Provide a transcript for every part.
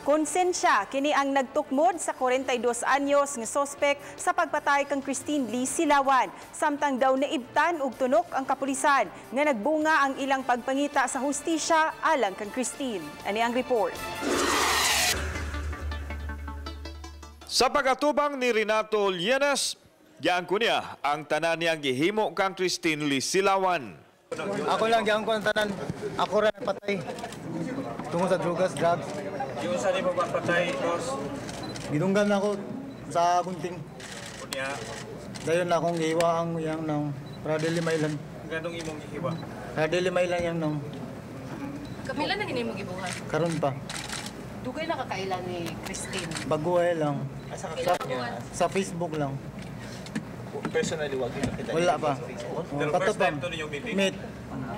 Nakonsensya kini ang nagtukmod sa 42 anyos nga suspek sa pagpatay kang Christine Lee Silawan. Samtang daw naibtan og tunok ang kapulisan nga nagbunga ang ilang pagpangita sa hustisya alang kang Christine. Ani ang report. Sa pag-atubang ni Renato Lienes, giangkon niya ang tanan niyang gihimo kang Christine Lee Silawan. Ako lang giangkon tanan. Ako rin patay. Tungkol sa drugs. Yung sa mo Pagpatay, boss? Gidunggan ako sa gunting. Kunya? Dayon na akong gihiwa ang yang nang para dili mailan. Ganong imong gihiwa? Para dili mailan yang nang. Kapila na gini mo gibuhat? Karon pa. Dugay na kakailan ni Christine? Baguhay lang. Sa Facebook lang. Personally, wag din nakita. Wala pa. Pero first time to ninyong meeting? Meet.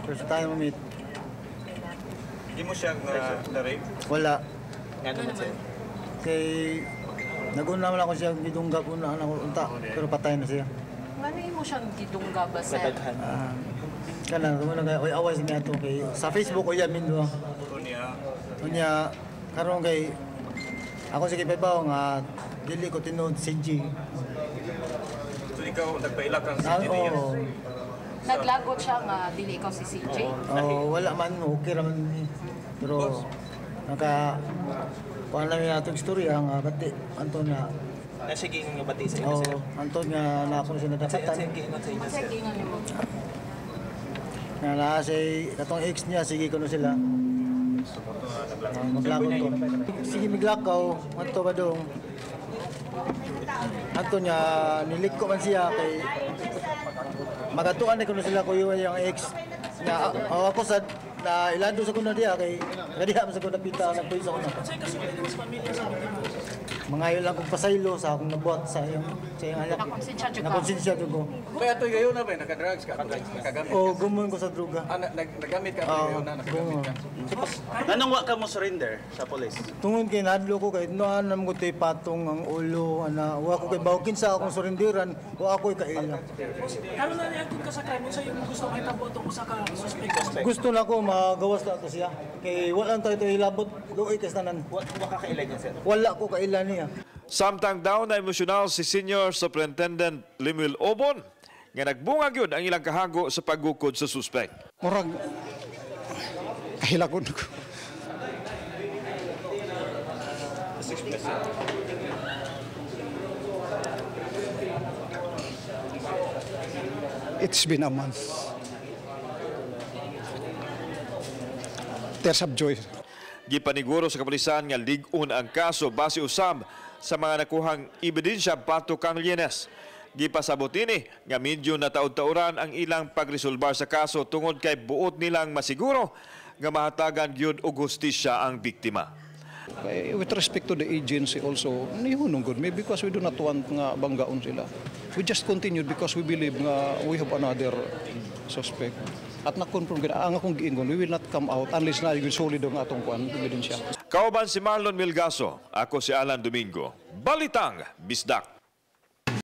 First time mo meet. Hindi mo siyang na-rape? Wala. Nga naman siya? Kay naguna man ako siya gidungga ko na ako unta pero patay na siya. Ngano mo siyang gidungga ba sir? Kana mo na kay away niya to kay sa Facebook ko yamin do. Kunya karon kay ako sige pabaw nga dili ko tinud CG. So ikaw nagpaila kang CG niya? Naglagot siya nga dili ikaw si CJ? Wala man okay raman pero kuha namin natong istorya nga bati Anton na sige nga bati sa inyo sir? Anton nga na ako siya nadapatan nga na si katong ex niya sige kuno sila maglakaw to sige miglakaw anto ba dong Anton nga nilik ko man siya kay magatuan na kuno sila ko yung ex nga ako sa na ilado sa kuno diya kay gadiha man sa kuno pita nagpuyo sa kuno. Mga yun lang kong pasaylo sa akong nabuhat sa iyong anak. Nakonsensya ko. Kaya ito gayon na ba? Naka-drugs ka? Nakagamit ka? Oo, gumon ko sa droga. Nagamit ka? Gayon na? Nakagamit ka? Anong wa ka mo surrender sa polis? Tungod kay nadlo ko kay noan nam ko tay patong ang ulo ana wa ko kay bawkin sa akong surenderan wa ako kaila. Karon na niya ka sa crime sa yung gusto kay tabo tong usa ka suspect. Gusto na ko magawas na to siya kay wala tayo to hilabot luoy kay tanan. Wa ka kaila niya sir? Wala ko kaila niya. Samtang daw na emosyonal si Senior Superintendent Limil Obon nga nagbungag yun ang ilang kahago sa paggukod sa suspek. Murag kahilakon ko. It's been a month. Tears of joy. Gipaniguro sa kapulisan nga lig-on ang kaso base usab sa mga nakuhang ebidensya pato kang Lienes. Gipasabot ini nga medyo nataod-tauran ang ilang pagresolbar sa kaso tungod kay buot nilang masiguro nga mahatagan gyud og hustisya ang biktima. With respect to the agency also, nihunong good me because we do not want nga banggaon sila. We just continued because we believe nga we have another suspect. At na-confirm kita, ang akong giingon, we will not come out unless na yung solid ang atong ebidensya. Kauban si Marlon Milgaso, ako si Alan Domingo. Balitang Bisdak.